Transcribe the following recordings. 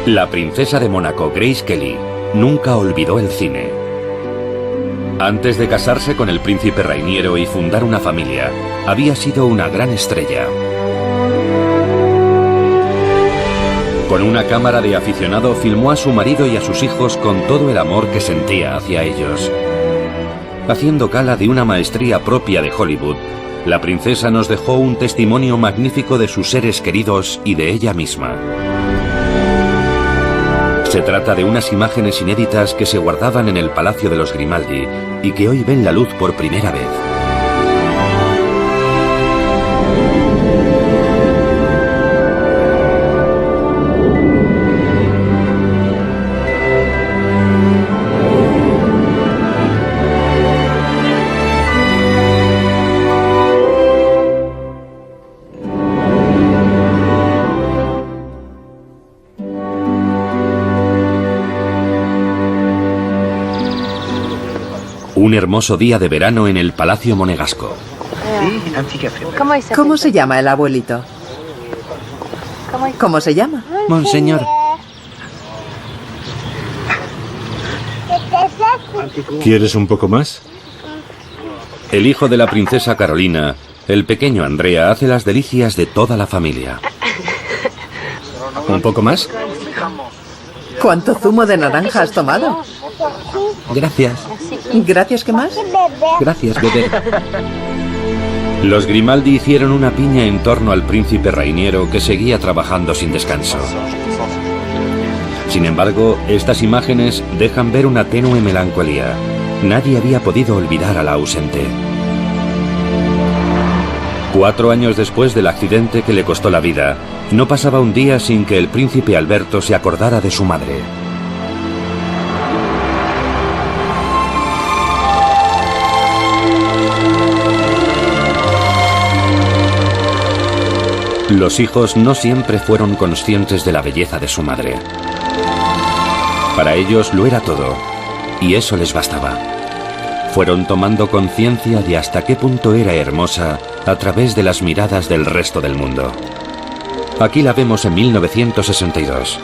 La princesa de Mónaco, Grace Kelly, nunca olvidó el cine. Antes de casarse con el príncipe Rainiero y fundar una familia, había sido una gran estrella. Con una cámara de aficionado filmó a su marido y a sus hijos con todo el amor que sentía hacia ellos. Haciendo gala de una maestría propia de Hollywood, la princesa nos dejó un testimonio magnífico de sus seres queridos y de ella misma. Se trata de unas imágenes inéditas que se guardaban en el Palacio de los Grimaldi y que hoy ven la luz por primera vez. Un hermoso día de verano en el Palacio Monegasco. ¿Cómo se llama el abuelito? ¿Cómo se llama? Monseñor. ¿Quieres un poco más? El hijo de la princesa Carolina, el pequeño Andrea, hace las delicias de toda la familia. ¿Un poco más? ¿Cuánto zumo de naranja has tomado? Gracias. ¿Gracias qué más? Gracias, bebé. Los Grimaldi hicieron una piña en torno al príncipe Rainiero, que seguía trabajando sin descanso. Sin embargo, estas imágenes dejan ver una tenue melancolía. Nadie había podido olvidar a la ausente. 4 años después del accidente que le costó la vida, no pasaba un día sin que el príncipe Alberto se acordara de su madre. Los hijos no siempre fueron conscientes de la belleza de su madre. Para ellos lo era todo, y eso les bastaba. Fueron tomando conciencia de hasta qué punto era hermosa a través de las miradas del resto del mundo. Aquí la vemos en 1962.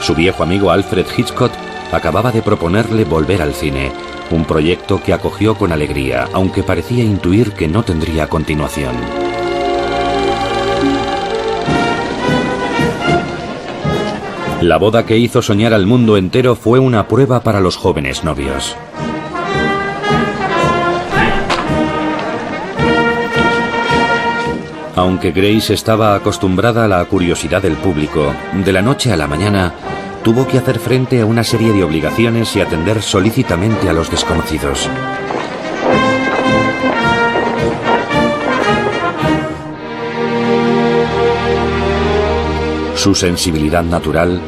Su viejo amigo Alfred Hitchcock acababa de proponerle volver al cine, un proyecto que acogió con alegría, aunque parecía intuir que no tendría continuación. La boda que hizo soñar al mundo entero fue una prueba para los jóvenes novios. Aunque Grace estaba acostumbrada a la curiosidad del público, de la noche a la mañana tuvo que hacer frente a una serie de obligaciones y atender solícitamente a los desconocidos. Su sensibilidad natural,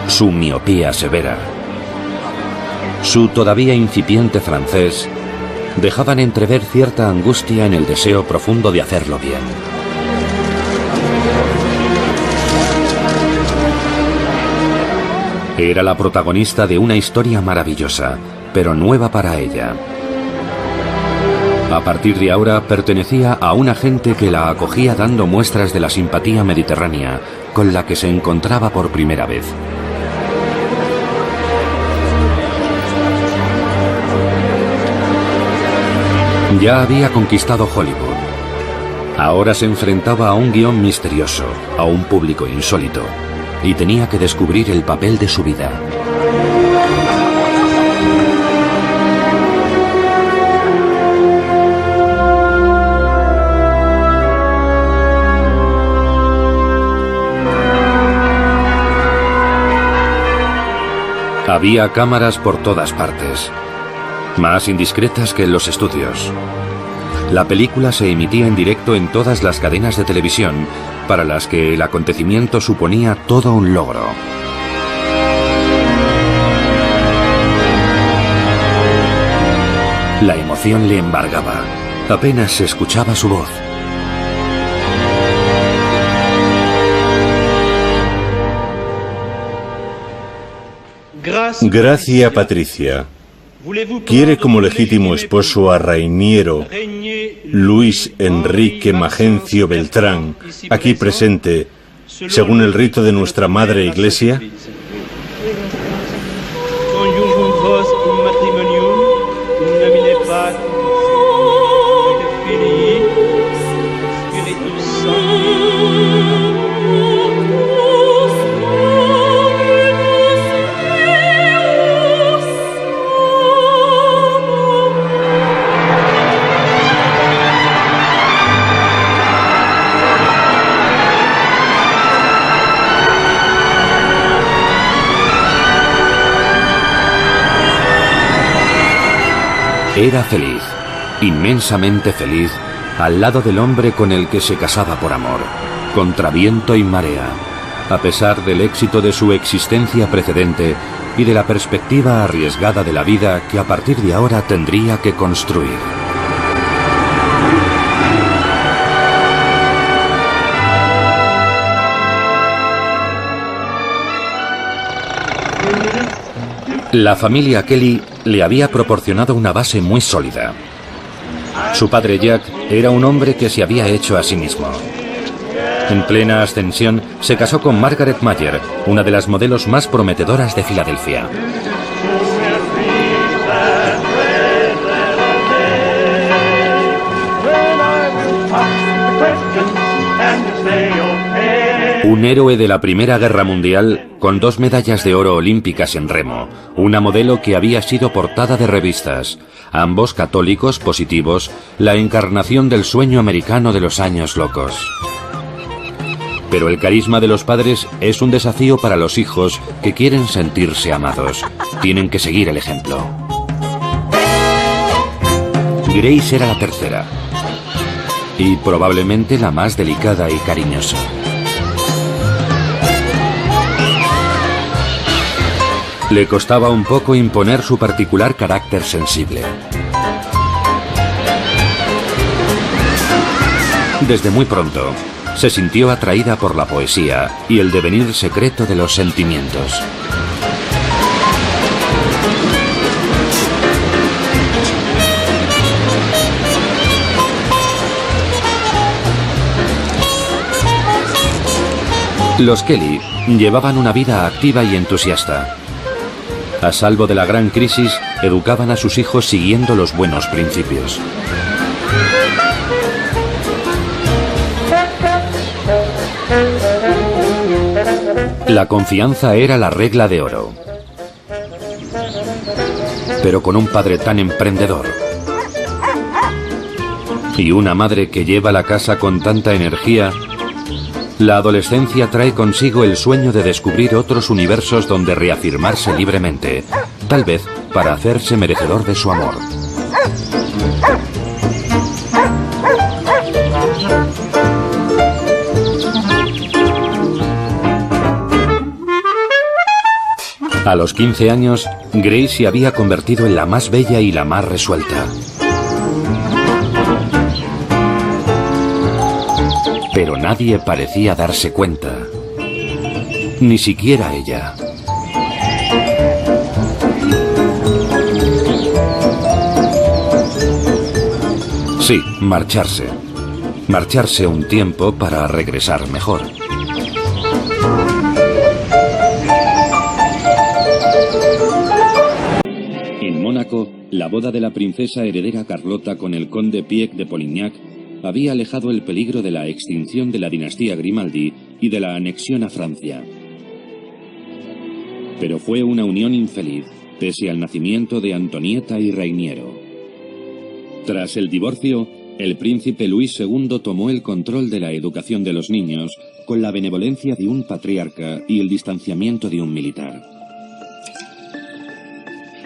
su miopía severa, su todavía incipiente francés, dejaban entrever cierta angustia en el deseo profundo de hacerlo bien. Era la protagonista de una historia maravillosa, pero nueva para ella. A partir de ahora pertenecía a una gente que la acogía dando muestras de la simpatía mediterránea con la que se encontraba por primera vez. Ya había conquistado Hollywood. Ahora se enfrentaba a un guión misterioso, a un público insólito, y tenía que descubrir el papel de su vida. Había cámaras por todas partes, más indiscretas que en los estudios. La película se emitía en directo en todas las cadenas de televisión, para las que el acontecimiento suponía todo un logro. La emoción le embargaba. Apenas se escuchaba su voz. Gracia Patricia. ¿Quiere como legítimo esposo a Rainiero Luis Enrique Magencio Beltrán, aquí presente, según el rito de nuestra Madre Iglesia? Era feliz, inmensamente feliz, al lado del hombre con el que se casaba por amor, contra viento y marea, a pesar del éxito de su existencia precedente y de la perspectiva arriesgada de la vida que a partir de ahora tendría que construir. La familia Kelly le había proporcionado una base muy sólida. Su padre Jack era un hombre que se había hecho a sí mismo. En plena ascensión, se casó con Margaret Mayer, una de las modelos más prometedoras de Filadelfia. Un héroe de la Primera Guerra Mundial con 2 medallas de oro olímpicas en remo, una modelo que había sido portada de revistas, ambos católicos positivos, la encarnación del sueño americano de los años locos. Pero el carisma de los padres es un desafío para los hijos que quieren sentirse amados. Tienen que seguir el ejemplo. Grace era la tercera, y probablemente la más delicada y cariñosa. Le costaba un poco imponer su particular carácter sensible. Desde muy pronto, se sintió atraída por la poesía y el devenir secreto de los sentimientos. Los Kelly llevaban una vida activa y entusiasta. A salvo de la gran crisis, educaban a sus hijos siguiendo los buenos principios. La confianza era la regla de oro. Pero con un padre tan emprendedor y una madre que lleva la casa con tanta energía, la adolescencia trae consigo el sueño de descubrir otros universos donde reafirmarse libremente, tal vez para hacerse merecedor de su amor. A los 15 años, Grace se había convertido en la más bella y la más resuelta. Pero nadie parecía darse cuenta. Ni siquiera ella. Sí, marcharse. Marcharse un tiempo para regresar mejor. En Mónaco, la boda de la princesa heredera Carlota con el conde Piec de Polignac había alejado el peligro de la extinción de la dinastía Grimaldi y de la anexión a Francia. Pero fue una unión infeliz, pese al nacimiento de Antonieta y Reiniero. Tras el divorcio, el príncipe Luis II tomó el control de la educación de los niños, con la benevolencia de un patriarca y el distanciamiento de un militar.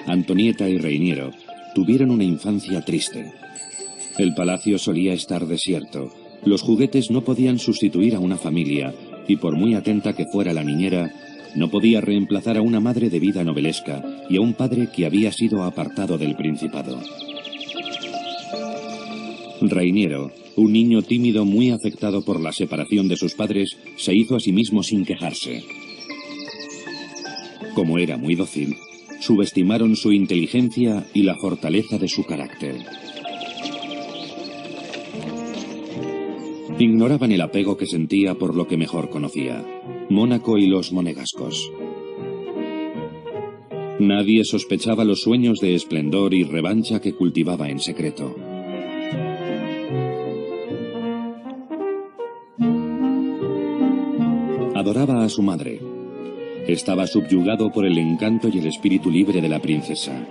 Antonieta y Reiniero tuvieron una infancia triste. El palacio solía estar desierto, los juguetes no podían sustituir a una familia, y por muy atenta que fuera la niñera, no podía reemplazar a una madre de vida novelesca y a un padre que había sido apartado del principado. Reiniero, un niño tímido muy afectado por la separación de sus padres, se hizo a sí mismo sin quejarse. Como era muy dócil, subestimaron su inteligencia y la fortaleza de su carácter. Ignoraban el apego que sentía por lo que mejor conocía, Mónaco y los monegascos. Nadie sospechaba los sueños de esplendor y revancha que cultivaba en secreto. Adoraba a su madre. Estaba subyugado por el encanto y el espíritu libre de la princesa.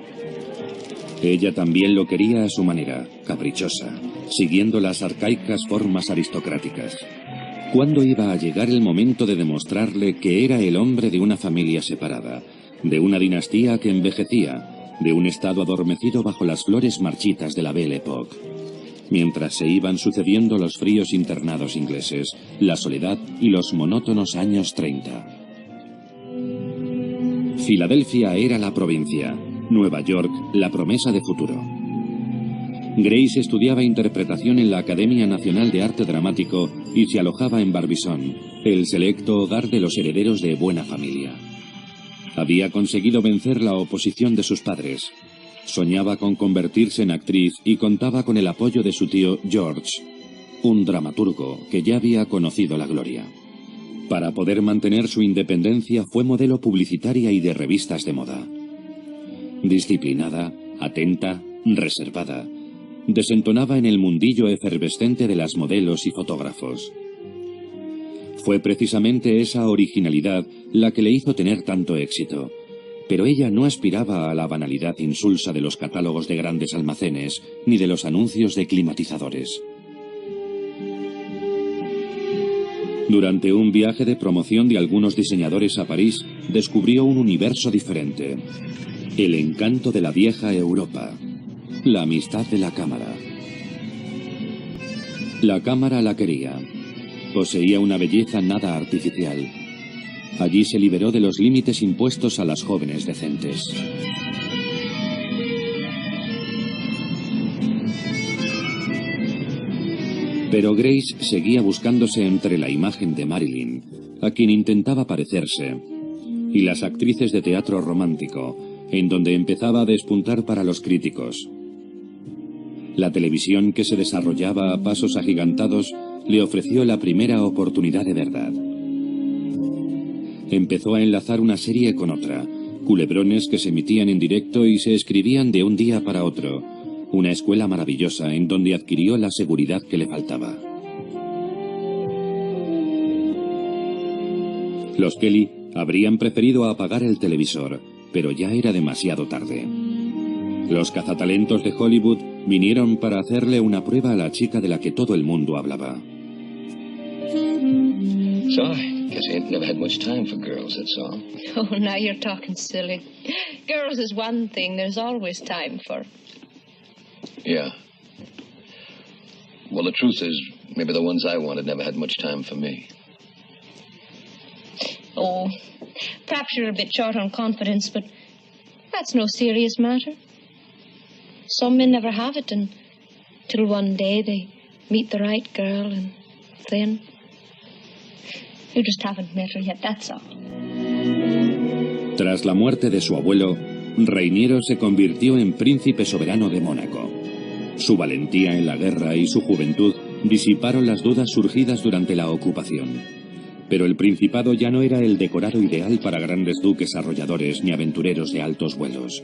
Ella también lo quería a su manera, caprichosa, siguiendo las arcaicas formas aristocráticas. ¿Cuándo iba a llegar el momento de demostrarle que era el hombre de una familia separada, de una dinastía que envejecía, de un estado adormecido bajo las flores marchitas de la Belle Époque? Mientras se iban sucediendo los fríos internados ingleses, la soledad y los monótonos años 30. Filadelfia era la provincia, Nueva York la promesa de futuro. Grace estudiaba interpretación en la Academia Nacional de Arte Dramático y se alojaba en Barbizon, el selecto hogar de los herederos de buena familia. Había conseguido vencer la oposición de sus padres. Soñaba con convertirse en actriz y contaba con el apoyo de su tío George, un dramaturgo que ya había conocido la gloria. Para poder mantener su independencia fue modelo publicitaria y de revistas de moda. Disciplinada, atenta, reservada, desentonaba en el mundillo efervescente de las modelos y fotógrafos. Fue precisamente esa originalidad la que le hizo tener tanto éxito. Pero ella no aspiraba a la banalidad insulsa de los catálogos de grandes almacenes, ni de los anuncios de climatizadores. Durante un viaje de promoción de algunos diseñadores a París, descubrió un universo diferente. El encanto de la vieja Europa. La amistad de la cámara. La cámara la quería. Poseía una belleza nada artificial. Allí se liberó de los límites impuestos a las jóvenes decentes. Pero Grace seguía buscándose entre la imagen de Marilyn, a quien intentaba parecerse, y las actrices de teatro romántico, en donde empezaba a despuntar para los críticos. La televisión, que se desarrollaba a pasos agigantados, le ofreció la primera oportunidad de verdad. Empezó a enlazar una serie con otra, culebrones que se emitían en directo y se escribían de un día para otro, una escuela maravillosa en donde adquirió la seguridad que le faltaba. Los Kelly habrían preferido apagar el televisor, pero ya era demasiado tarde. Los cazatalentos de Hollywood vinieron para hacerle una prueba a la chica de la que todo el mundo hablaba. Sorry. Guess I ain't never had much time for girls, that's all. Oh, now you're talking silly. Girls is one thing there's always time for. Yeah. Well, the truth is, maybe the ones I wanted never had much time for me. Oh, perhaps you're a bit short on confidence, but that's no serious matter. Some men never have it until one day they meet the right girl, and then... You just haven't met her yet, that's all. Tras la muerte de su abuelo, Reiniero se convirtió en príncipe soberano de Mónaco. Su valentía en la guerra y su juventud disiparon las dudas surgidas durante la ocupación. Pero el principado ya no era el decorado ideal para grandes duques arrolladores ni aventureros de altos vuelos.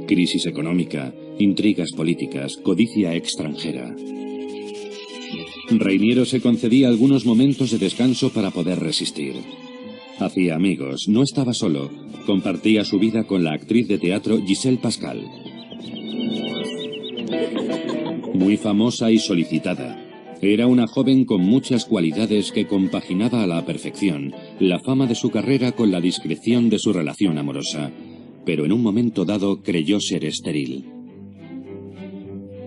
Crisis económica, intrigas políticas, codicia extranjera. Reiniero se concedía algunos momentos de descanso para poder resistir. Hacía amigos, no estaba solo, compartía su vida con la actriz de teatro Giselle Pascal. Muy famosa y solicitada, era una joven con muchas cualidades que compaginaba a la perfección la fama de su carrera con la discreción de su relación amorosa, pero en un momento dado creyó ser estéril.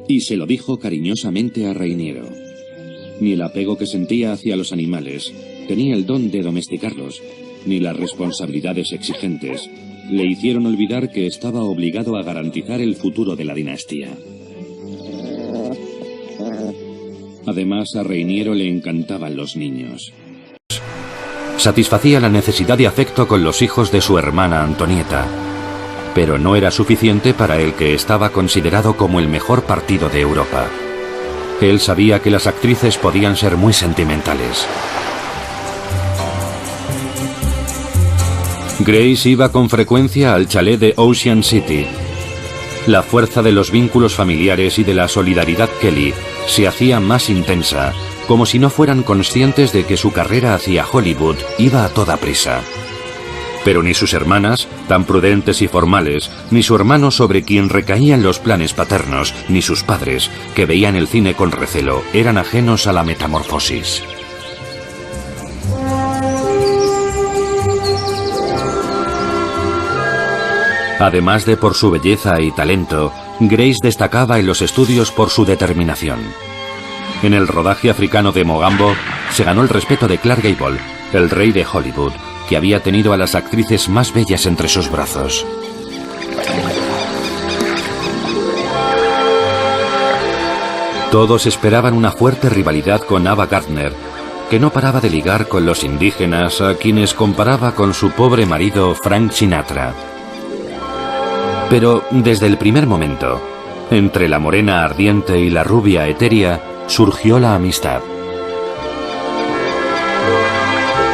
Y se lo dijo cariñosamente a Reiniero. Ni el apego que sentía hacia los animales, tenía el don de domesticarlos, ni las responsabilidades exigentes, le hicieron olvidar que estaba obligado a garantizar el futuro de la dinastía. Además, a Reiniero le encantaban los niños. Satisfacía la necesidad de afecto con los hijos de su hermana Antonieta, pero no era suficiente para el que estaba considerado como el mejor partido de Europa. Él sabía que las actrices podían ser muy sentimentales. Grace iba con frecuencia al chalet de Ocean City. La fuerza de los vínculos familiares y de la solidaridad Kelly se hacía más intensa, como si no fueran conscientes de que su carrera hacia Hollywood iba a toda prisa. Pero ni sus hermanas, tan prudentes y formales, ni su hermano sobre quien recaían los planes paternos, ni sus padres, que veían el cine con recelo, eran ajenos a la metamorfosis. Además de por su belleza y talento, Grace destacaba en los estudios por su determinación. En el rodaje africano de Mogambo, se ganó el respeto de Clark Gable, el rey de Hollywood, que había tenido a las actrices más bellas entre sus brazos. Todos esperaban una fuerte rivalidad con Ava Gardner, que no paraba de ligar con los indígenas, a quienes comparaba con su pobre marido Frank Sinatra. Pero desde el primer momento, entre la morena ardiente y la rubia etérea, surgió la amistad.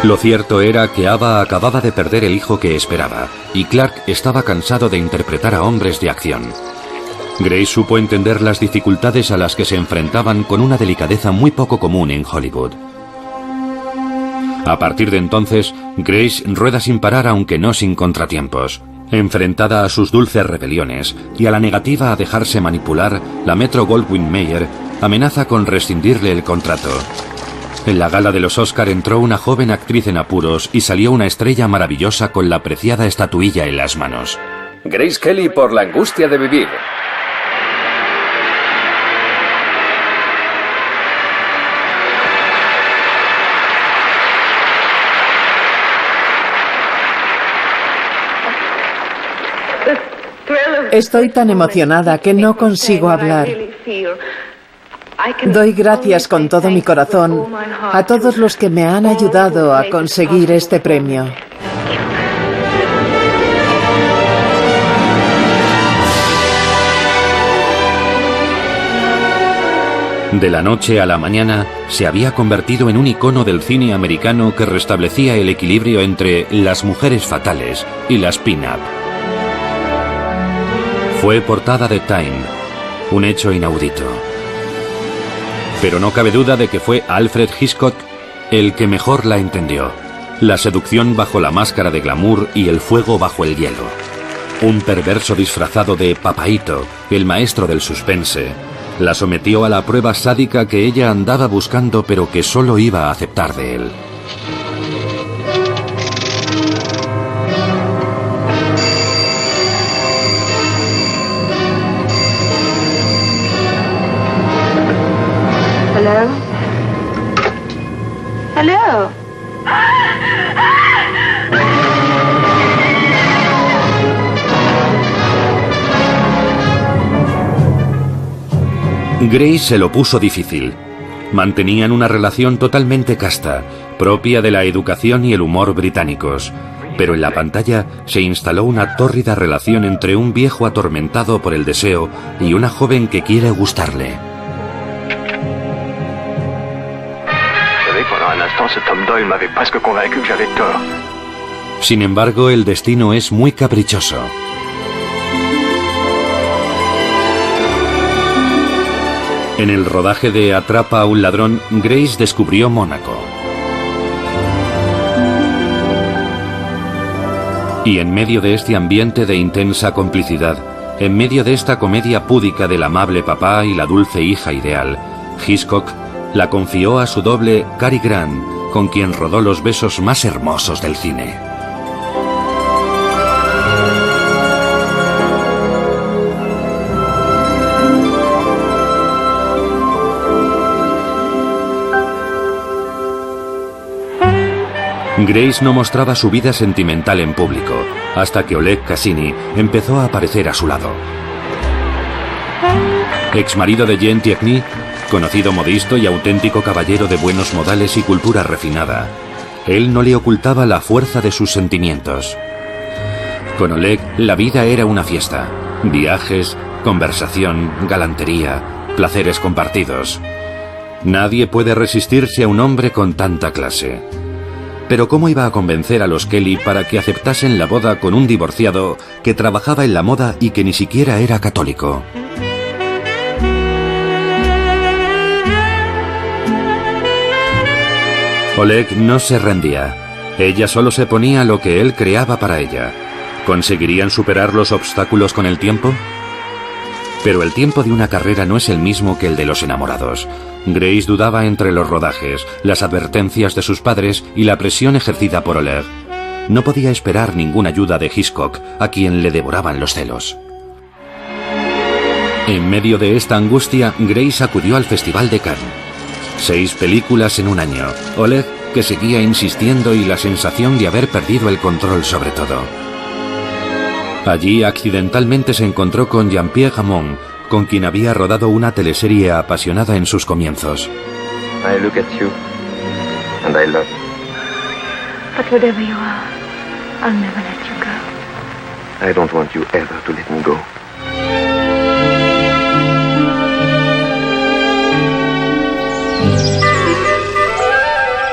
Lo cierto era que Ava acababa de perder el hijo que esperaba, y Clark estaba cansado de interpretar a hombres de acción. Grace supo entender las dificultades a las que se enfrentaban con una delicadeza muy poco común en Hollywood. A partir de entonces, Grace rueda sin parar aunque no sin contratiempos. Enfrentada a sus dulces rebeliones y a la negativa a dejarse manipular, la Metro-Goldwyn-Mayer amenaza con rescindirle el contrato. En la gala de los Oscar entró una joven actriz en apuros y salió una estrella maravillosa con la preciada estatuilla en las manos. Grace Kelly por La angustia de vivir. Estoy tan emocionada que no consigo hablar. Doy gracias con todo mi corazón a todos los que me han ayudado a conseguir este premio. De la noche a la mañana, se había convertido en un icono del cine americano que restablecía el equilibrio entre las mujeres fatales y las pin-up. Fue portada de Time, un hecho inaudito. Pero no cabe duda de que fue Alfred Hitchcock el que mejor la entendió. La seducción bajo la máscara de glamour y el fuego bajo el hielo. Un perverso disfrazado de Papaito, el maestro del suspense, la sometió a la prueba sádica que ella andaba buscando pero que solo iba a aceptar de él. Hello? Hello? Grace se lo puso difícil. Mantenían una relación totalmente casta, propia de la educación y el humor británicos. Pero en la pantalla se instaló una tórrida relación entre un viejo atormentado por el deseo y una joven que quiere gustarle. Sin embargo, el destino es muy caprichoso. En el rodaje de Atrapa a un ladrón, Grace descubrió Mónaco. Y en medio de este ambiente de intensa complicidad, en medio de esta comedia púdica del amable papá y la dulce hija ideal, Hitchcock la confió a su doble Cary Grant, con quien rodó los besos más hermosos del cine. Grace no mostraba su vida sentimental en público, hasta que Oleg Cassini empezó a aparecer a su lado. Ex marido de Jean Tierney, conocido modisto y auténtico caballero de buenos modales y cultura refinada, él no le ocultaba la fuerza de sus sentimientos. Con Oleg la vida era una fiesta, viajes, conversación, galantería, placeres compartidos. Nadie puede resistirse a un hombre con tanta clase. Pero ¿cómo iba a convencer a los Kelly para que aceptasen la boda con un divorciado que trabajaba en la moda y que ni siquiera era católico? Oleg no se rendía. Ella solo se ponía lo que él creaba para ella. ¿Conseguirían superar los obstáculos con el tiempo? Pero el tiempo de una carrera no es el mismo que el de los enamorados. Grace dudaba entre los rodajes, las advertencias de sus padres y la presión ejercida por Oleg. No podía esperar ninguna ayuda de Hitchcock, a quien le devoraban los celos. En medio de esta angustia, Grace acudió al Festival de Cannes. 6 películas en un año. Oleg, que seguía insistiendo, y la sensación de haber perdido el control sobre todo. Allí accidentalmente se encontró con Jean-Pierre Hamon, con quien había rodado una teleserie apasionada en sus comienzos. I look at you and I love you. But whatever you are, I'll never let you go. I don't want you ever to let me go.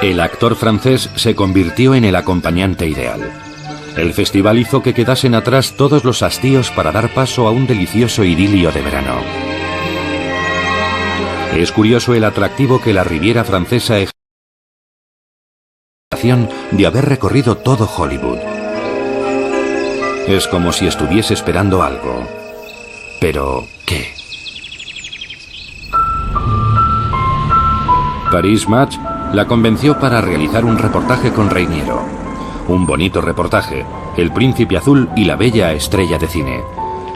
El actor francés se convirtió en el acompañante ideal. El festival hizo que quedasen atrás todos los hastíos para dar paso a un delicioso idilio de verano. Es curioso el atractivo que la Riviera Francesa ejerce de haber recorrido todo Hollywood. Es como si estuviese esperando algo. ¿Pero qué? Paris Match la convenció para realizar un reportaje con Reiniero. Un bonito reportaje, El Príncipe Azul y la bella estrella de cine.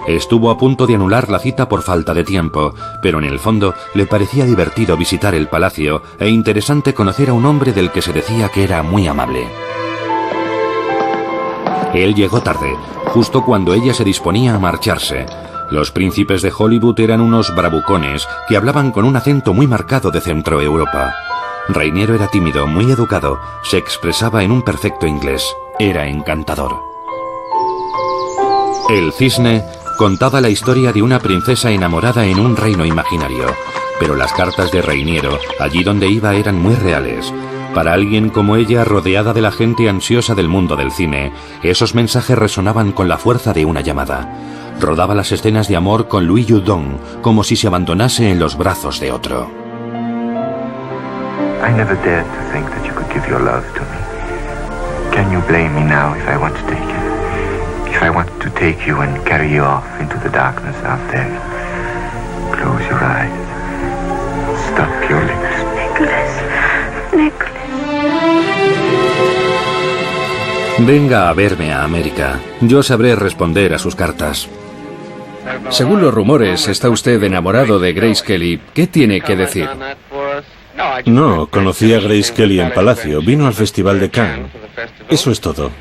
Estuvo a punto de anular la cita por falta de tiempo, pero en el fondo le parecía divertido visitar el palacio e interesante conocer a un hombre del que se decía que era muy amable. Él llegó tarde, justo cuando ella se disponía a marcharse. Los príncipes de Hollywood eran unos bravucones que hablaban con un acento muy marcado de Centro Europa. Reiniero era tímido, muy educado, se expresaba en un perfecto inglés. Era encantador. El Cisne contaba la historia de una princesa enamorada en un reino imaginario, pero las cartas de Reiniero, allí donde iba, eran muy reales. Para alguien como ella, rodeada de la gente ansiosa del mundo del cine, esos mensajes resonaban con la fuerza de una llamada. Rodaba las escenas de amor con Louis Joudon, como si se abandonase en los brazos de otro. I never dared to think that you could give your love to me. Can you blame me now if I want to take it? If I want to take you and carry you off into the darkness out there? Close your eyes. Stop your lips. Nicholas. Venga a verme a América. Yo sabré responder a sus cartas. Según los rumores, está usted enamorado de Grace Kelly. ¿Qué tiene que decir? No, conocí a Grace Kelly en Palacio. Vino al Festival de Cannes. Eso es todo.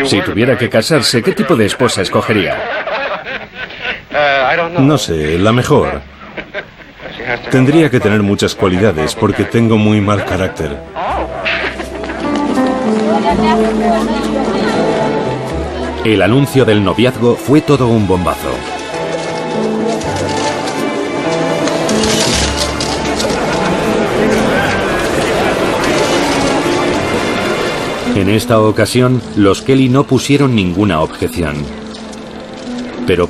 Si tuviera que casarse, ¿qué tipo de esposa escogería? No sé, la mejor. Tendría que tener muchas cualidades porque tengo muy mal carácter. El anuncio del noviazgo fue todo un bombazo. En esta ocasión, los Kelly no pusieron ninguna objeción. Pero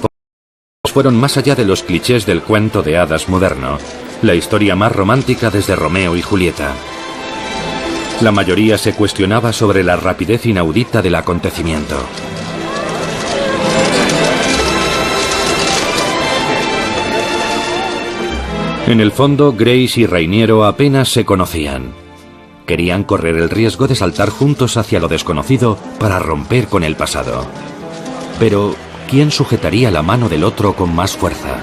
fueron más allá de los clichés del cuento de hadas moderno, la historia más romántica desde Romeo y Julieta. La mayoría se cuestionaba sobre la rapidez inaudita del acontecimiento. En el fondo, Grace y Reiniero apenas se conocían. Querían correr el riesgo de saltar juntos hacia lo desconocido para romper con el pasado. Pero, ¿quién sujetaría la mano del otro con más fuerza?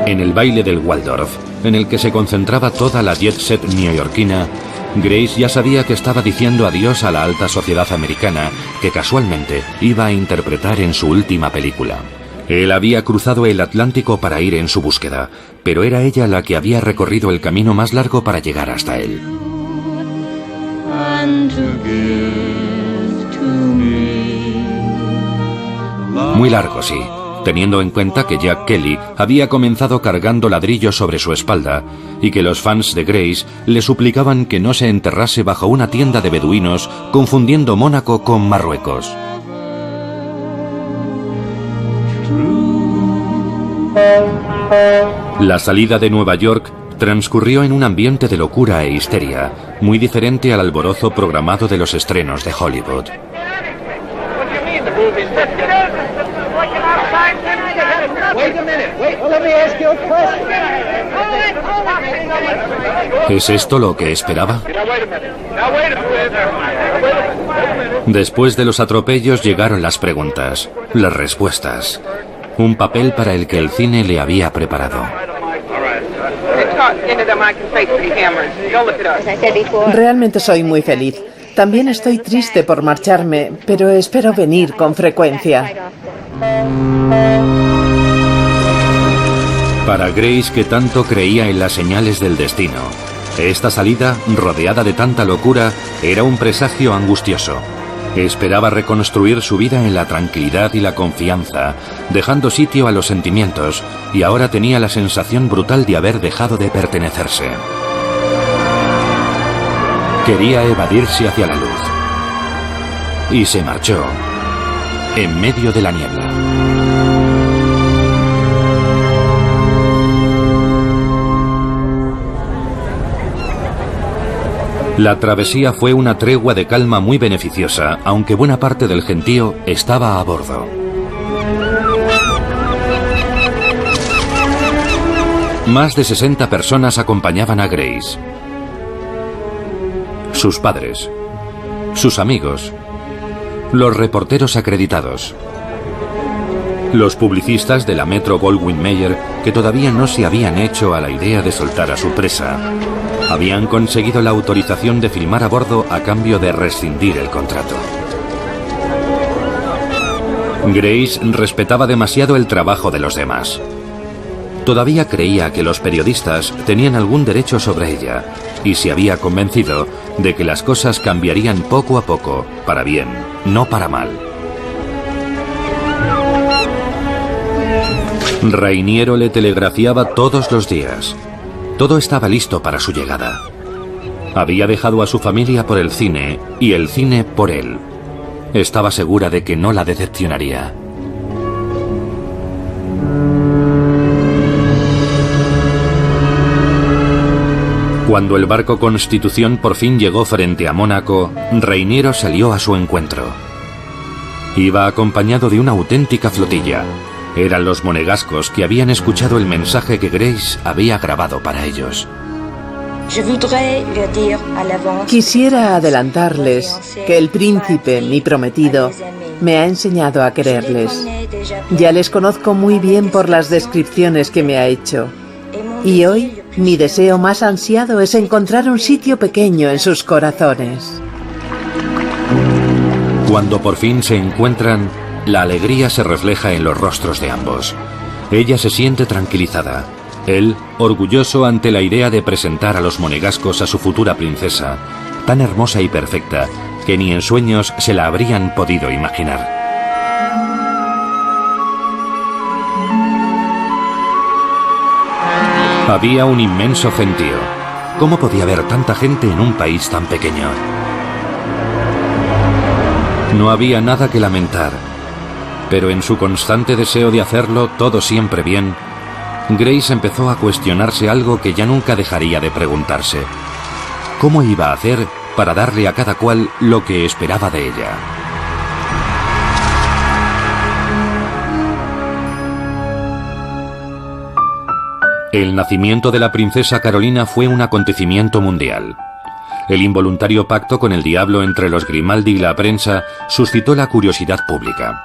En el baile del Waldorf, en el que se concentraba toda la jet set neoyorquina, Grace ya sabía que estaba diciendo adiós a la alta sociedad americana que casualmente iba a interpretar en su última película. Él había cruzado el Atlántico para ir en su búsqueda, pero era ella la que había recorrido el camino más largo para llegar hasta él. Muy largo, sí, teniendo en cuenta que Jack Kelly había comenzado cargando ladrillos sobre su espalda y que los fans de Grace le suplicaban que no se enterrase bajo una tienda de beduinos, confundiendo Mónaco con Marruecos. La salida de Nueva York transcurrió en un ambiente de locura e histeria, muy diferente al alborozo programado de los estrenos de Hollywood. ¿Es esto lo que esperaba? Después de los atropellos llegaron las preguntas, las respuestas. Un papel para el que el cine le había preparado. Realmente soy muy feliz. También estoy triste por marcharme, pero espero venir con frecuencia. Para Grace, que tanto creía en las señales del destino, esta salida, rodeada de tanta locura, era un presagio angustioso. Esperaba reconstruir su vida en la tranquilidad y la confianza, dejando sitio a los sentimientos, y ahora tenía la sensación brutal de haber dejado de pertenecerse. Quería evadirse hacia la luz. Y se marchó, en medio de la niebla. La travesía fue una tregua de calma muy beneficiosa, aunque buena parte del gentío estaba a bordo. Más de 60 personas acompañaban a Grace. Sus padres, sus amigos, los reporteros acreditados, los publicistas de la Metro-Goldwyn-Mayer que todavía no se habían hecho a la idea de soltar a su presa. Habían conseguido la autorización de filmar a bordo a cambio de rescindir el contrato. Grace respetaba demasiado el trabajo de los demás. Todavía creía que los periodistas tenían algún derecho sobre ella y se había convencido de que las cosas cambiarían poco a poco, para bien, no para mal. Rainiero le telegrafiaba todos los días. Todo estaba listo para su llegada. Había dejado a su familia por el cine y el cine por él. Estaba segura de que no la decepcionaría. Cuando el barco Constitución por fin llegó frente a Mónaco, Rainiero salió a su encuentro. Iba acompañado de una auténtica flotilla. Eran los monegascos que habían escuchado el mensaje que Grace había grabado para ellos. Quisiera adelantarles que el príncipe, mi prometido, me ha enseñado a quererles. Ya les conozco muy bien por las descripciones que me ha hecho. Y hoy, mi deseo más ansiado es encontrar un sitio pequeño en sus corazones. Cuando por fin se encuentran, la alegría se refleja en los rostros de ambos. Ella se siente tranquilizada. Él, orgulloso ante la idea de presentar a los monegascos a su futura princesa, tan hermosa y perfecta que ni en sueños se la habrían podido imaginar. Había un inmenso gentío. ¿Cómo podía haber tanta gente en un país tan pequeño? No había nada que lamentar. Pero en su constante deseo de hacerlo todo siempre bien, Grace empezó a cuestionarse algo que ya nunca dejaría de preguntarse. ¿Cómo iba a hacer para darle a cada cual lo que esperaba de ella? El nacimiento de la princesa Carolina fue un acontecimiento mundial. El involuntario pacto con el diablo entre los Grimaldi y la prensa suscitó la curiosidad pública.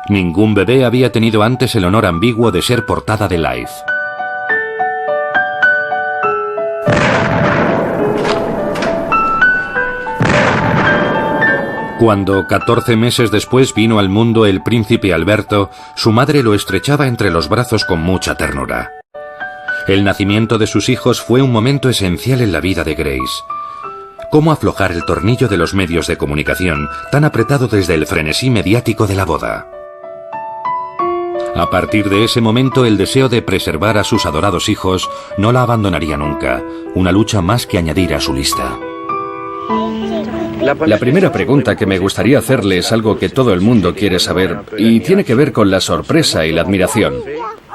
Ningún bebé había tenido antes el honor ambiguo de ser portada de Life. Cuando, 14 meses después, vino al mundo el príncipe Alberto, su madre lo estrechaba entre los brazos con mucha ternura. El nacimiento de sus hijos fue un momento esencial en la vida de Grace. ¿Cómo aflojar el tornillo de los medios de comunicación, tan apretado desde el frenesí mediático de la boda? A partir de ese momento, el deseo de preservar a sus adorados hijos no la abandonaría nunca, una lucha más que añadir a su lista. La primera pregunta que me gustaría hacerle es algo que todo el mundo quiere saber y tiene que ver con la sorpresa y la admiración.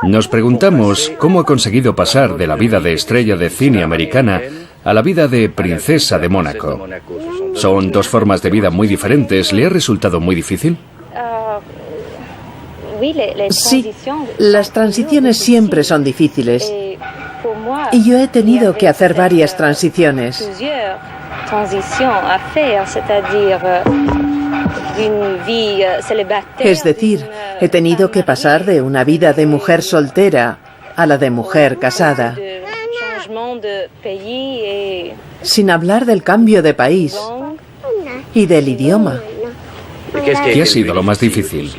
Nos preguntamos cómo ha conseguido pasar de la vida de estrella de cine americana a la vida de princesa de Mónaco. Son dos formas de vida muy diferentes. ¿Le ha resultado muy difícil? Sí, las transiciones siempre son difíciles. Y yo he tenido que hacer varias transiciones. Es decir, he tenido que pasar de una vida de mujer soltera a la de mujer casada. Sin hablar del cambio de país y del idioma. ¿Qué ha sido lo más difícil?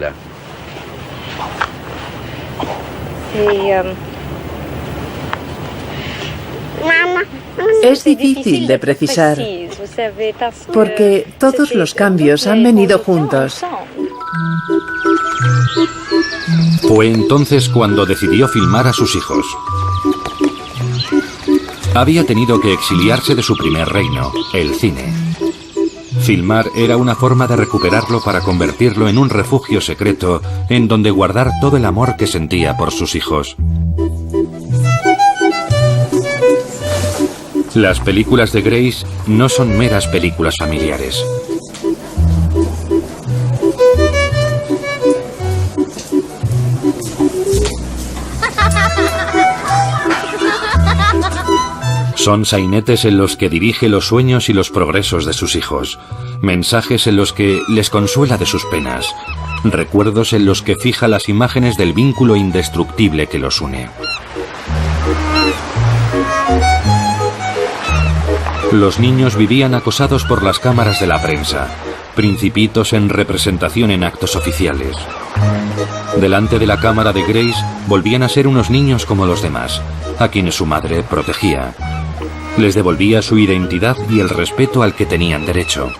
Es difícil de precisar, porque todos los cambios han venido juntos. Fue entonces cuando decidió filmar a sus hijos. Había tenido que exiliarse de su primer reino, el cine. Filmar era una forma de recuperarlo para convertirlo en un refugio secreto en donde guardar todo el amor que sentía por sus hijos. Las películas de Grace no son meras películas familiares. Son sainetes en los que dirige los sueños y los progresos de sus hijos, mensajes en los que les consuela de sus penas, recuerdos en los que fija las imágenes del vínculo indestructible que los une. Los niños vivían acosados por las cámaras de la prensa, principitos en representación en actos oficiales. Delante de la cámara de Grace volvían a ser unos niños como los demás, a quienes su madre protegía. Les devolvía su identidad y el respeto al que tenían derecho.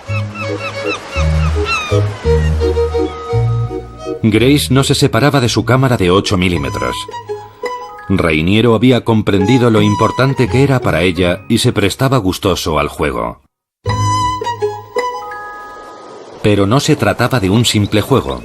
Grace no se separaba de su cámara de 8 milímetros. Reiniero había comprendido lo importante que era para ella y se prestaba gustoso al juego. Pero no se trataba de un simple juego.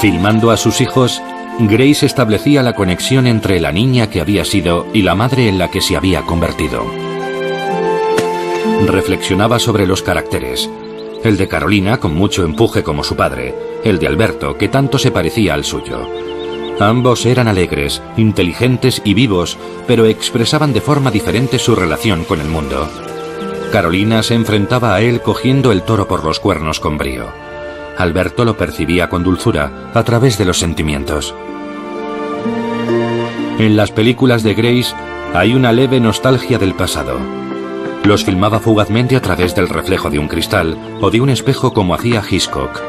Filmando a sus hijos, Grace establecía la conexión entre la niña que había sido y la madre en la que se había convertido. Reflexionaba sobre los caracteres. El de Carolina, con mucho empuje como su padre, el de Alberto, que tanto se parecía al suyo. Ambos eran alegres, inteligentes y vivos, pero expresaban de forma diferente su relación con el mundo. Carolina se enfrentaba a él cogiendo el toro por los cuernos con brío. Alberto lo percibía con dulzura, a través de los sentimientos. En las películas de Grace hay una leve nostalgia del pasado. Los filmaba fugazmente a través del reflejo de un cristal o de un espejo como hacía Hitchcock.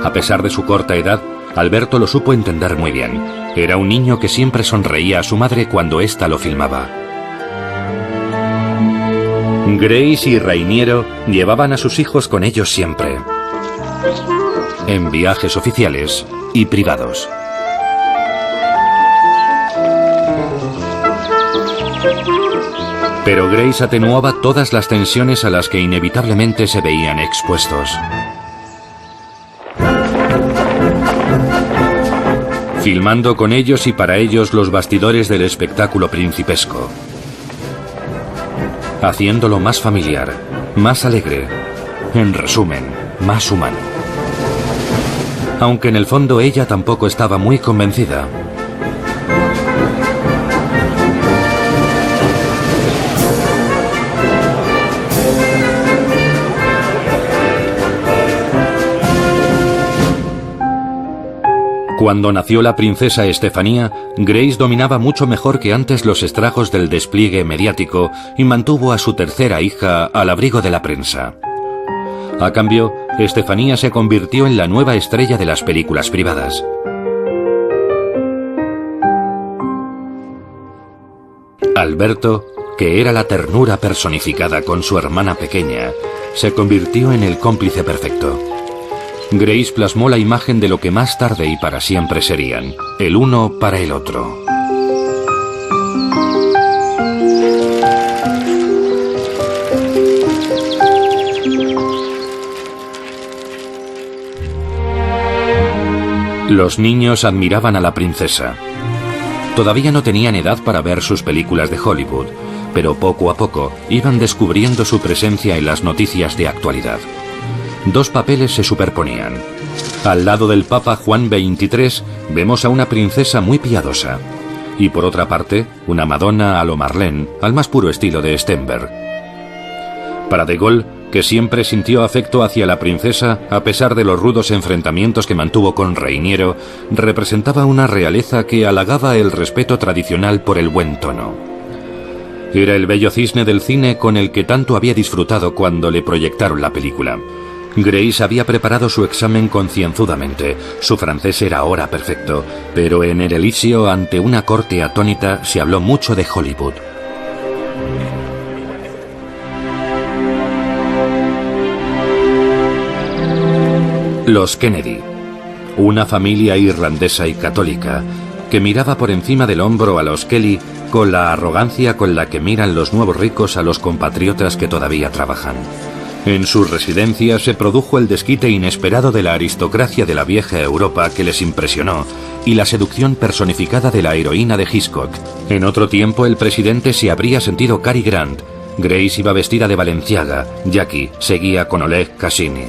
A pesar de su corta edad, Alberto lo supo entender muy bien. Era un niño que siempre sonreía a su madre cuando ésta lo filmaba. Grace y Reiniero llevaban a sus hijos con ellos siempre, en viajes oficiales y privados. Pero Grace atenuaba todas las tensiones a las que inevitablemente se veían expuestos. Filmando con ellos y para ellos los bastidores del espectáculo principesco. Haciéndolo más familiar, más alegre, en resumen, más humano. Aunque en el fondo ella tampoco estaba muy convencida. Cuando nació la princesa Estefanía, Grace dominaba mucho mejor que antes los estragos del despliegue mediático y mantuvo a su tercera hija al abrigo de la prensa. A cambio, Estefanía se convirtió en la nueva estrella de las películas privadas. Alberto, que era la ternura personificada con su hermana pequeña, se convirtió en el cómplice perfecto. Grace plasmó la imagen de lo que más tarde y para siempre serían, el uno para el otro. Los niños admiraban a la princesa. Todavía no tenían edad para ver sus películas de Hollywood, pero poco a poco iban descubriendo su presencia en las noticias de actualidad. Dos papeles se superponían. Al lado del Papa Juan XXIII vemos a una princesa muy piadosa. Y por otra parte, una Madonna a lo Marlene, al más puro estilo de Stenberg. Para de Gaulle, que siempre sintió afecto hacia la princesa a pesar de los rudos enfrentamientos que mantuvo con Reiniero, representaba una realeza que halagaba el respeto tradicional por el buen tono. Era el bello cisne del cine con el que tanto había disfrutado cuando le proyectaron la película. Grace había preparado su examen concienzudamente. Su francés era ahora perfecto, pero en el Elíseo, ante una corte atónita, se habló mucho de Hollywood. Los Kennedy, una familia irlandesa y católica que miraba por encima del hombro a los Kelly con la arrogancia con la que miran los nuevos ricos a los compatriotas que todavía trabajan. En su residencia se produjo el desquite inesperado de la aristocracia de la vieja Europa que les impresionó y la seducción personificada de la heroína de Hitchcock. En otro tiempo el presidente se habría sentido Cary Grant, Grace iba vestida de Balenciaga, Jackie seguía con Oleg Cassini.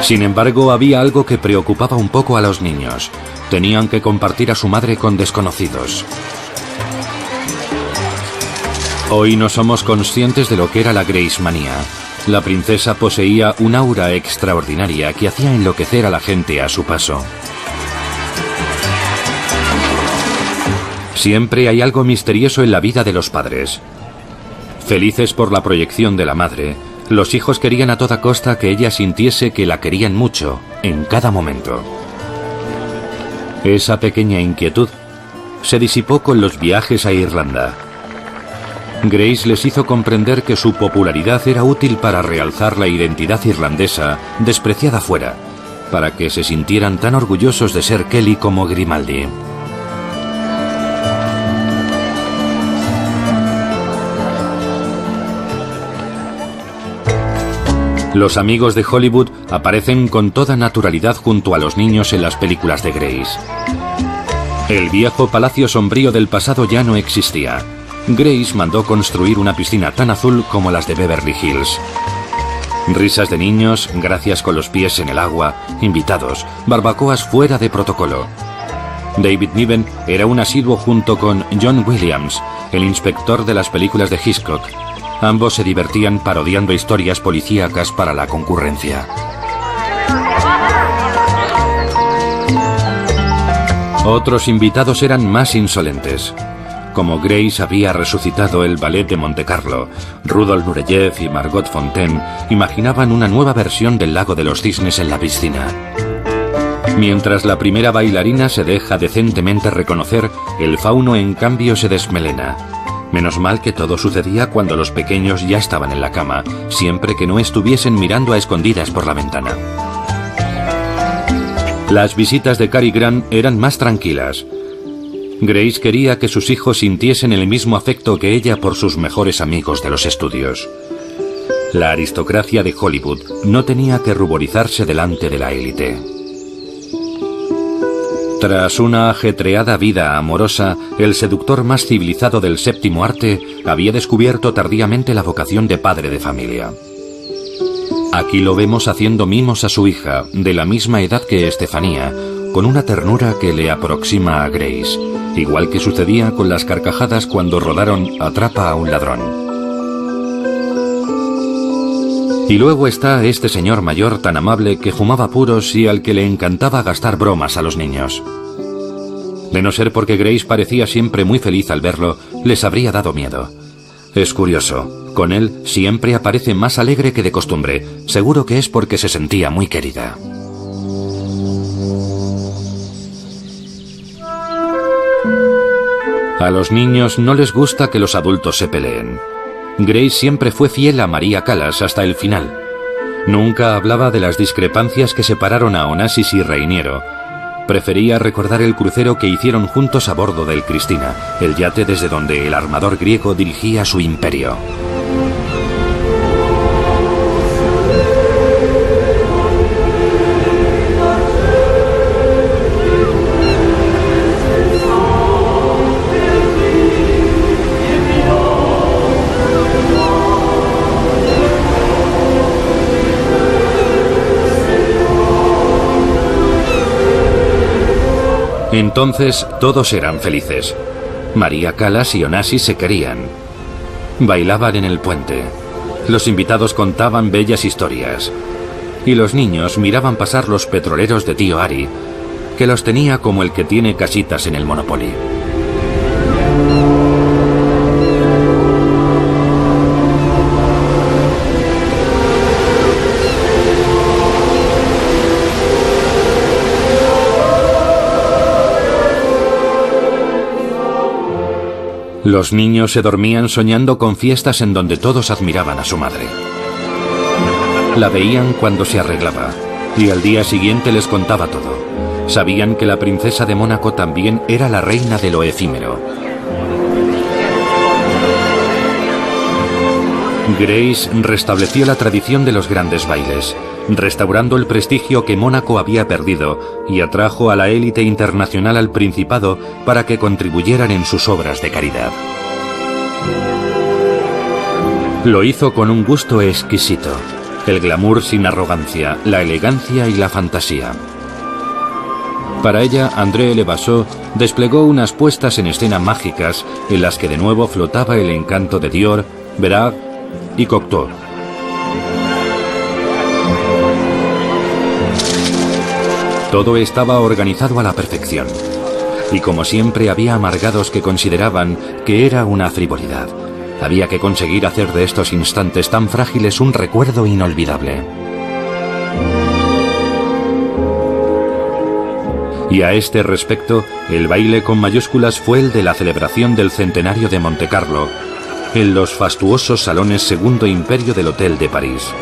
Sin embargo, había algo que preocupaba un poco a los niños. Tenían que compartir a su madre con desconocidos. Hoy no somos conscientes de lo que era la Grace manía. La princesa poseía un aura extraordinaria que hacía enloquecer a la gente a su paso. Siempre hay algo misterioso en la vida de los padres. Felices por la proyección de la madre, los hijos querían a toda costa que ella sintiese que la querían mucho, en cada momento. Esa pequeña inquietud se disipó con los viajes a Irlanda. Grace les hizo comprender que su popularidad era útil para realzar la identidad irlandesa, despreciada fuera, para que se sintieran tan orgullosos de ser Kelly como Grimaldi. Los amigos de Hollywood aparecen con toda naturalidad junto a los niños en las películas de Grace. El viejo palacio sombrío del pasado ya no existía. Grace mandó construir una piscina tan azul como las de Beverly Hills. Risas de niños, gracias con los pies en el agua, invitados, barbacoas fuera de protocolo. David Niven era un asiduo junto con John Williams, el inspector de las películas de Hitchcock. Ambos se divertían parodiando historias policíacas para la concurrencia. Otros invitados eran más insolentes. Como Grace había resucitado el ballet de Montecarlo, Rudolf Nureyev y Margot Fontaine imaginaban una nueva versión del Lago de los Cisnes en la piscina. Mientras la primera bailarina se deja decentemente reconocer, el fauno en cambio se desmelena. Menos mal que todo sucedía cuando los pequeños ya estaban en la cama, siempre que no estuviesen mirando a escondidas por la ventana. Las visitas de Cary Grant eran más tranquilas. Grace quería que sus hijos sintiesen el mismo afecto que ella por sus mejores amigos de los estudios. La aristocracia de Hollywood no tenía que ruborizarse delante de la élite. Tras una ajetreada vida amorosa, el seductor más civilizado del séptimo arte había descubierto tardíamente la vocación de padre de familia. Aquí lo vemos haciendo mimos a su hija, de la misma edad que Estefanía, con una ternura que le aproxima a Grace, igual que sucedía con las carcajadas cuando rodaron Atrapa a un ladrón. Y luego está este señor mayor tan amable que fumaba puros y al que le encantaba gastar bromas a los niños. De no ser porque Grace parecía siempre muy feliz al verlo, les habría dado miedo. Es curioso, con él siempre aparece más alegre que de costumbre. Seguro que es porque se sentía muy querida. A los niños no les gusta que los adultos se peleen. Grace siempre fue fiel a María Callas hasta el final. Nunca hablaba de las discrepancias que separaron a Onassis y Reiniero. Prefería recordar el crucero que hicieron juntos a bordo del Cristina, el yate desde donde el armador griego dirigía su imperio. Entonces todos eran felices. María Callas y Onassis se querían. Bailaban en el puente. Los invitados contaban bellas historias. Y los niños miraban pasar los petroleros de tío Ari, que los tenía como el que tiene casitas en el Monopoly. Los niños se dormían soñando con fiestas en donde todos admiraban a su madre. La veían cuando se arreglaba, y al día siguiente les contaba todo. Sabían que la princesa de Mónaco también era la reina de lo efímero. Grace restableció la tradición de los grandes bailes, restaurando el prestigio que Mónaco había perdido, y atrajo a la élite internacional al Principado para que contribuyeran en sus obras de caridad. Lo hizo con un gusto exquisito, el glamour sin arrogancia, la elegancia y la fantasía. Para ella, André Levasseur desplegó unas puestas en escena mágicas en las que de nuevo flotaba el encanto de Dior, Verag y Cocteau. Todo estaba organizado a la perfección. Y como siempre había amargados que consideraban que era una frivolidad. Había que conseguir hacer de estos instantes tan frágiles un recuerdo inolvidable. Y a este respecto, el baile con mayúsculas fue el de la celebración del centenario de Montecarlo, en los fastuosos salones Segundo Imperio del Hotel de París.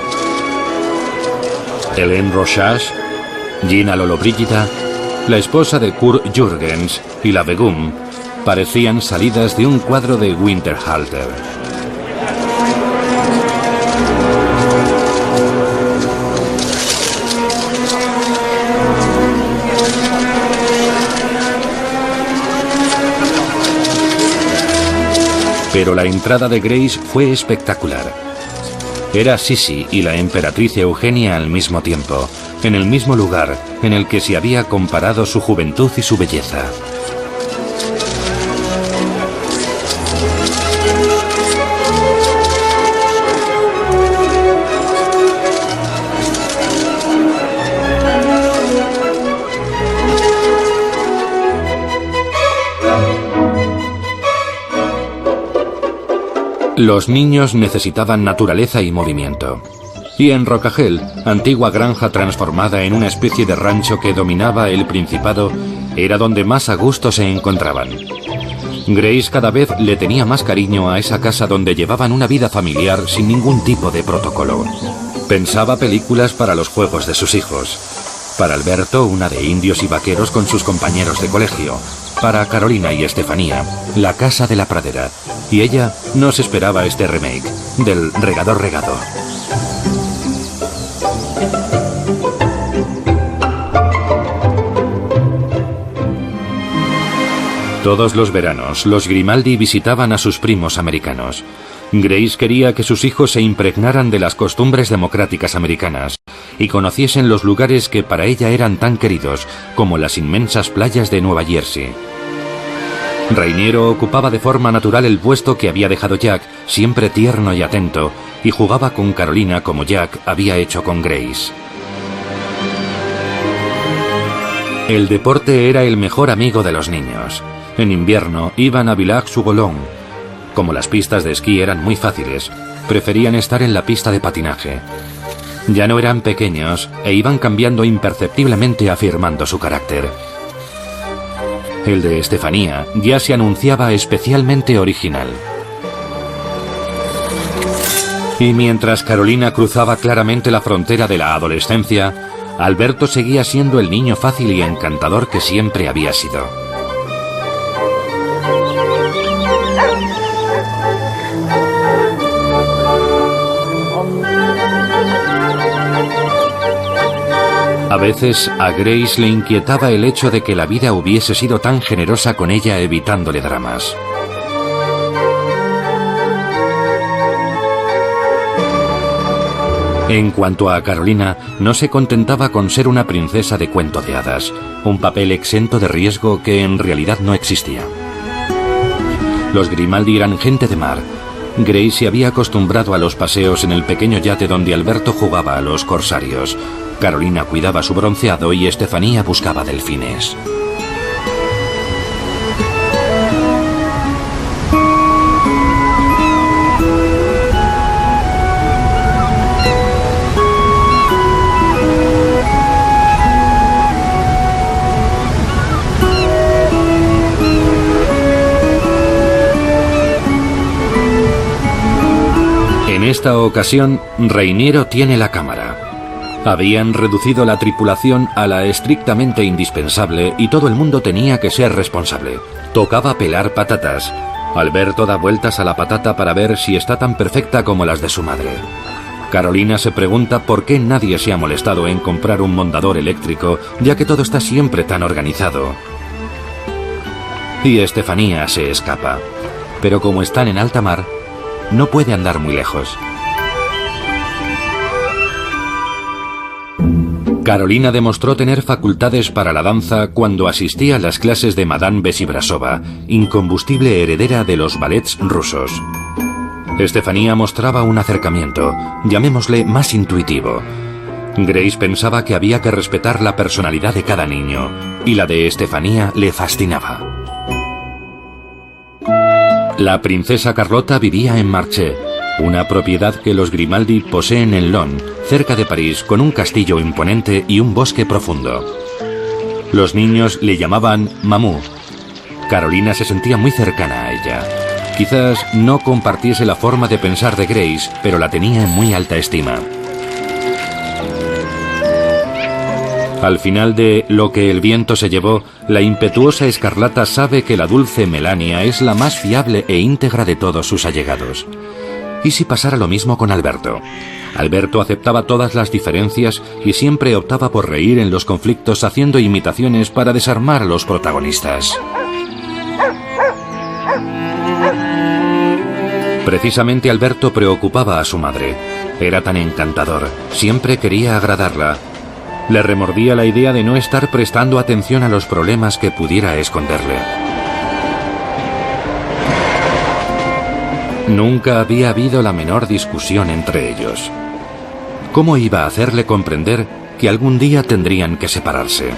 Hélène Rochage, Gina Lollobrigida, la esposa de Kurt Jürgens y la Begum parecían salidas de un cuadro de Winterhalter. Pero la entrada de Grace fue espectacular. Era Sisi y la emperatriz Eugenia al mismo tiempo, en el mismo lugar en el que se había comparado su juventud y su belleza. Los niños necesitaban naturaleza y movimiento. Y en Rocagel, antigua granja transformada en una especie de rancho que dominaba el Principado, era donde más a gusto se encontraban. Grace cada vez le tenía más cariño a esa casa donde llevaban una vida familiar sin ningún tipo de protocolo. Pensaba películas para los juegos de sus hijos. Para Alberto, una de indios y vaqueros con sus compañeros de colegio. Para Carolina y Estefanía, La casa de la pradera. Y ella no se esperaba este remake, del Regador Regado. Todos los veranos, los Grimaldi visitaban a sus primos americanos. Grace quería que sus hijos se impregnaran de las costumbres democráticas americanas y conociesen los lugares que para ella eran tan queridos como las inmensas playas de Nueva Jersey. Reiniero ocupaba de forma natural el puesto que había dejado Jack, siempre tierno y atento, y jugaba con Carolina como Jack había hecho con Grace. El deporte era el mejor amigo de los niños. En invierno iban a Villars-sur-Glâne. Como las pistas de esquí eran muy fáciles, preferían estar en la pista de patinaje. Ya no eran pequeños e iban cambiando imperceptiblemente, afirmando su carácter. El de Estefanía ya se anunciaba especialmente original. Y mientras Carolina cruzaba claramente la frontera de la adolescencia, Alberto seguía siendo el niño fácil y encantador que siempre había sido. A veces a Grace le inquietaba el hecho de que la vida hubiese sido tan generosa con ella, evitándole dramas. En cuanto a Carolina, no se contentaba con ser una princesa de cuento de hadas, un papel exento de riesgo que en realidad no existía. Los Grimaldi eran gente de mar. Grace se había acostumbrado a los paseos en el pequeño yate donde Alberto jugaba a los corsarios. Carolina cuidaba su bronceado y Estefanía buscaba delfines. En esta ocasión, Reiniero tiene la cámara. Habían reducido la tripulación a la estrictamente indispensable y todo el mundo tenía que ser responsable. Tocaba pelar patatas. Alberto da vueltas a la patata para ver si está tan perfecta como las de su madre. Carolina se pregunta por qué nadie se ha molestado en comprar un mondador eléctrico, ya que todo está siempre tan organizado. Y Estefanía se escapa. Pero como están en alta mar, no puede andar muy lejos. Carolina demostró tener facultades para la danza cuando asistía a las clases de Madame Besibrasova, incombustible heredera de los ballets rusos. Estefanía mostraba un acercamiento, llamémosle más intuitivo. Grace pensaba que había que respetar la personalidad de cada niño, y la de Estefanía le fascinaba. La princesa Carlota vivía en Marché, una propiedad que los Grimaldi poseen en Laon, cerca de París, con un castillo imponente y un bosque profundo. Los niños le llamaban Mamú. Carolina se sentía muy cercana a ella. Quizás no compartiese la forma de pensar de Grace, pero la tenía en muy alta estima. Al final de Lo que el viento se llevó, la impetuosa Escarlata sabe que la dulce Melania es la más fiable e íntegra de todos sus allegados. ¿Y si pasara lo mismo con Alberto? Alberto aceptaba todas las diferencias y siempre optaba por reír en los conflictos, haciendo imitaciones para desarmar a los protagonistas. Precisamente Alberto preocupaba a su madre. Era tan encantador, siempre quería agradarla. Le remordía la idea de no estar prestando atención a los problemas que pudiera esconderle. Nunca había habido la menor discusión entre ellos. ¿Cómo iba a hacerle comprender que algún día tendrían que separarse?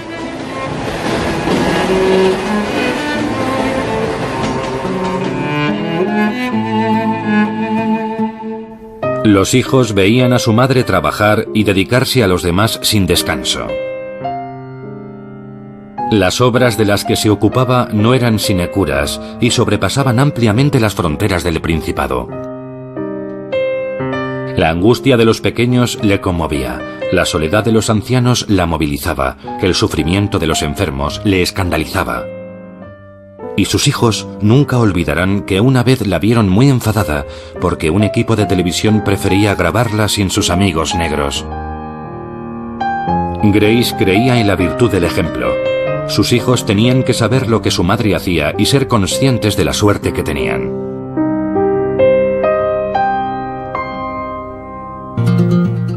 Los hijos veían a su madre trabajar y dedicarse a los demás sin descanso. Las obras de las que se ocupaba no eran sinecuras y sobrepasaban ampliamente las fronteras del Principado. La angustia de los pequeños le conmovía, la soledad de los ancianos la movilizaba, el sufrimiento de los enfermos le escandalizaba. Y sus hijos nunca olvidarán que una vez la vieron muy enfadada porque un equipo de televisión prefería grabarla sin sus amigos negros. Grace creía en la virtud del ejemplo. Sus hijos tenían que saber lo que su madre hacía y ser conscientes de la suerte que tenían.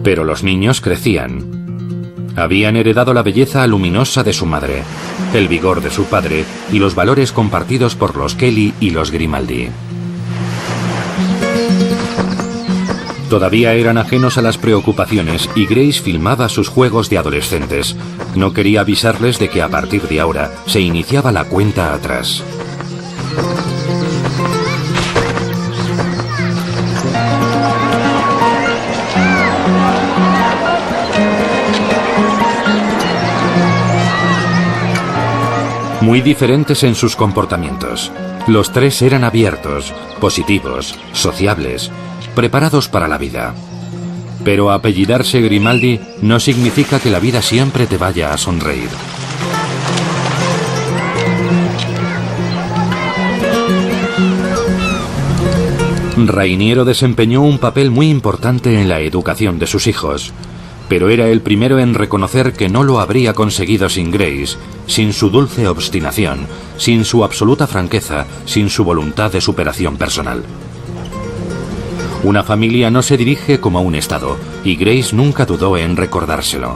Pero los niños crecían. Habían heredado la belleza luminosa de su madre, el vigor de su padre y los valores compartidos por los Kelly y los Grimaldi. Todavía eran ajenos a las preocupaciones y Grace filmaba sus juegos de adolescentes. No quería avisarles de que a partir de ahora se iniciaba la cuenta atrás. Muy diferentes en sus comportamientos. Los tres eran abiertos, positivos, sociables, preparados para la vida. Pero apellidarse Grimaldi no significa que la vida siempre te vaya a sonreír. Rainiero desempeñó un papel muy importante en la educación de sus hijos, pero era el primero en reconocer que no lo habría conseguido sin Grace, sin su dulce obstinación, sin su absoluta franqueza, sin su voluntad de superación personal. Una familia no se dirige como a un estado, y Grace nunca dudó en recordárselo.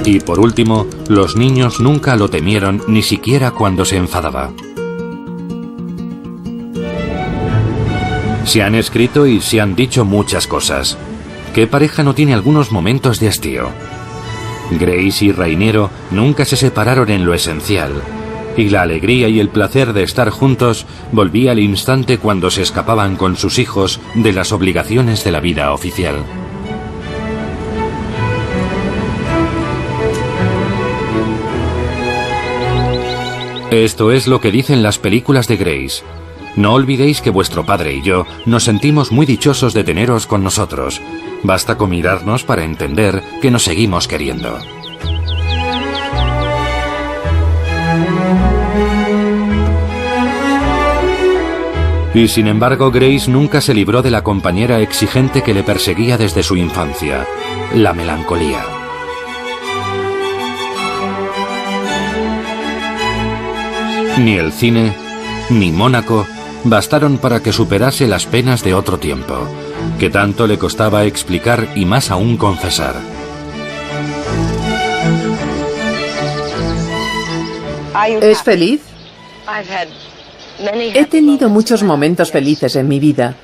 Y por último, los niños nunca lo temieron ni siquiera cuando se enfadaba. Se han escrito y se han dicho muchas cosas. ¿Qué pareja no tiene algunos momentos de hastío? Grace y Rainiero nunca se separaron en lo esencial, y la alegría y el placer de estar juntos volvía al instante cuando se escapaban con sus hijos de las obligaciones de la vida oficial. Esto es lo que dicen las películas de Grace. No olvidéis que vuestro padre y yo nos sentimos muy dichosos de teneros con nosotros. Basta con mirarnos para entender que nos seguimos queriendo. Y sin embargo, Grace nunca se libró de la compañera exigente que le perseguía desde su infancia, la melancolía. Ni el cine, ni Mónaco bastaron para que superase las penas de otro tiempo, que tanto le costaba explicar y más aún confesar. ¿Es feliz? He tenido muchos momentos felices en mi vida,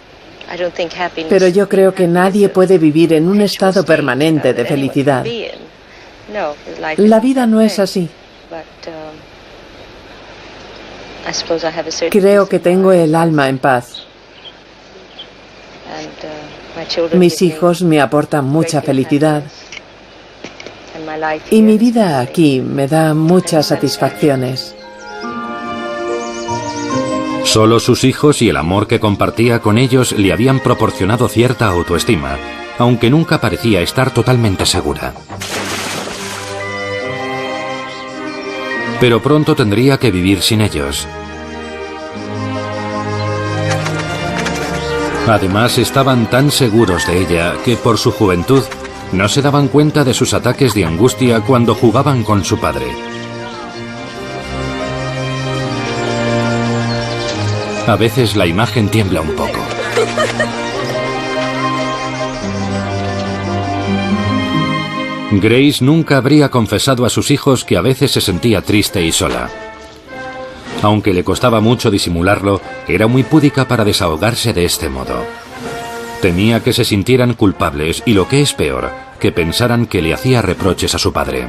pero yo creo que nadie puede vivir en un estado permanente de felicidad. La vida no es así. Creo que tengo el alma en paz. Mis hijos me aportan mucha felicidad y mi vida aquí me da muchas satisfacciones. Solo sus hijos y el amor que compartía con ellos le habían proporcionado cierta autoestima, aunque nunca parecía estar totalmente segura. Pero pronto tendría que vivir sin ellos. Además, estaban tan seguros de ella que por su juventud no se daban cuenta de sus ataques de angustia cuando jugaban con su padre. A veces la imagen tiembla un poco. Grace nunca habría confesado a sus hijos que a veces se sentía triste y sola. Aunque le costaba mucho disimularlo, era muy púdica para desahogarse de este modo. Temía que se sintieran culpables y, lo que es peor, que pensaran que le hacía reproches a su padre.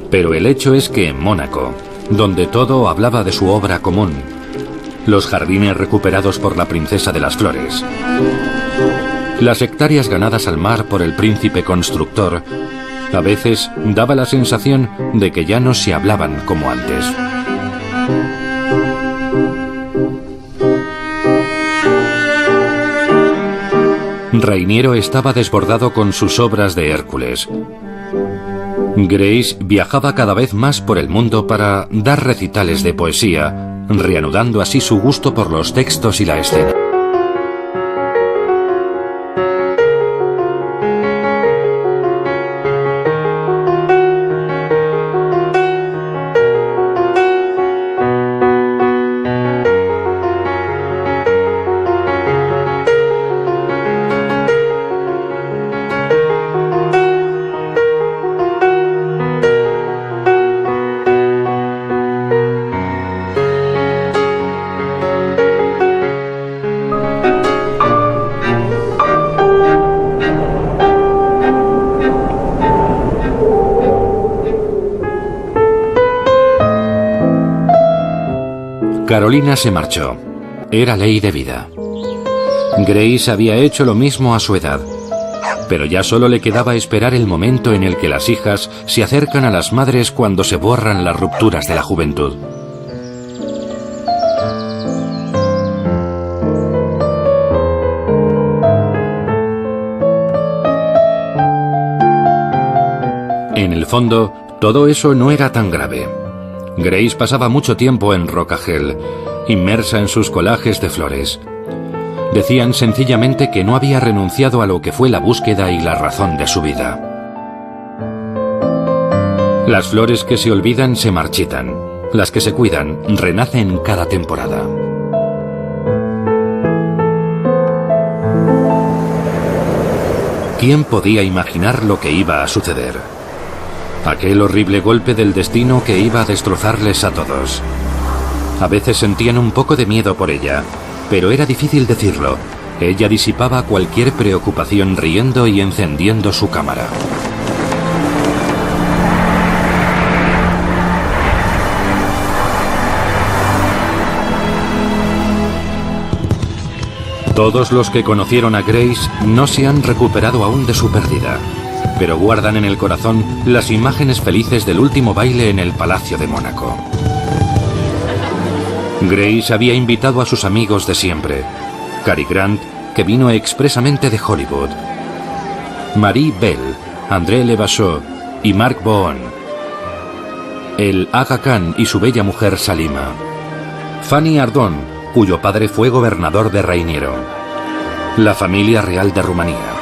Pero el hecho es que en Mónaco, donde todo hablaba de su obra común, los jardines recuperados por la princesa de las flores, las hectáreas ganadas al mar por el príncipe constructor, a veces daba la sensación de que ya no se hablaban como antes. Rainiero estaba desbordado con sus obras de Hércules. Grace viajaba cada vez más por el mundo para dar recitales de poesía, reanudando así su gusto por los textos y la escena. Carolina se marchó. Era ley de vida. Grace había hecho lo mismo a su edad. Pero ya solo le quedaba esperar el momento en el que las hijas se acercan a las madres cuando se borran las rupturas de la juventud. En el fondo, todo eso no era tan grave. Grace pasaba mucho tiempo en Rockagel, inmersa en sus collages de flores. Decían sencillamente que no había renunciado a lo que fue la búsqueda y la razón de su vida. Las flores que se olvidan se marchitan. Las que se cuidan renacen cada temporada. ¿Quién podía imaginar lo que iba a suceder? Aquel horrible golpe del destino que iba a destrozarles a todos. A veces sentían un poco de miedo por ella, pero era difícil decirlo. Ella disipaba cualquier preocupación riendo y encendiendo su cámara. Todos los que conocieron a Grace no se han recuperado aún de su pérdida, pero guardan en el corazón las imágenes felices del último baile en el Palacio de Mónaco. Grace había invitado a sus amigos de siempre. Cary Grant, que vino expresamente de Hollywood. Marie Bell, André Levasseur y Marc Bohon. El Aga Khan y su bella mujer Salima. Fanny Ardern, cuyo padre fue gobernador de Rainiero. La familia real de Rumanía.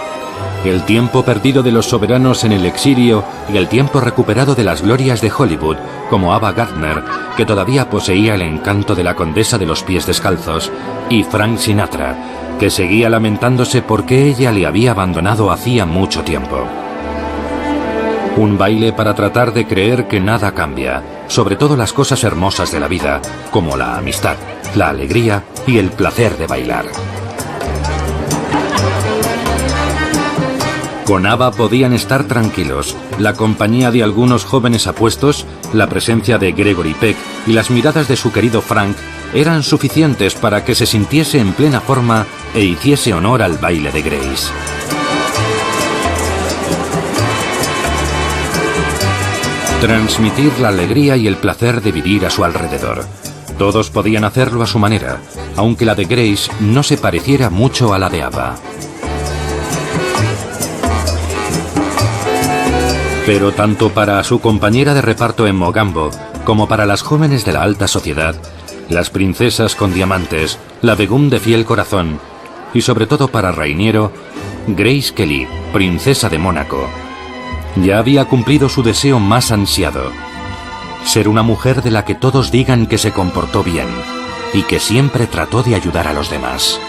El tiempo perdido de los soberanos en el exilio y el tiempo recuperado de las glorias de Hollywood, como Ava Gardner, que todavía poseía el encanto de la condesa de los pies descalzos, y Frank Sinatra, que seguía lamentándose porque ella le había abandonado hacía mucho tiempo. Un baile para tratar de creer que nada cambia, sobre todo las cosas hermosas de la vida, como la amistad, la alegría y el placer de bailar. Con Ava podían estar tranquilos. La compañía de algunos jóvenes apuestos, la presencia de Gregory Peck y las miradas de su querido Frank eran suficientes para que se sintiese en plena forma e hiciese honor al baile de Grace. Transmitir la alegría y el placer de vivir a su alrededor. Todos podían hacerlo a su manera, aunque la de Grace no se pareciera mucho a la de Ava. Pero tanto para su compañera de reparto en Mogambo, como para las jóvenes de la alta sociedad, las princesas con diamantes, la Begum de fiel corazón, y sobre todo para Rainiero, Grace Kelly, princesa de Mónaco, ya había cumplido su deseo más ansiado: ser una mujer de la que todos digan que se comportó bien y que siempre trató de ayudar a los demás.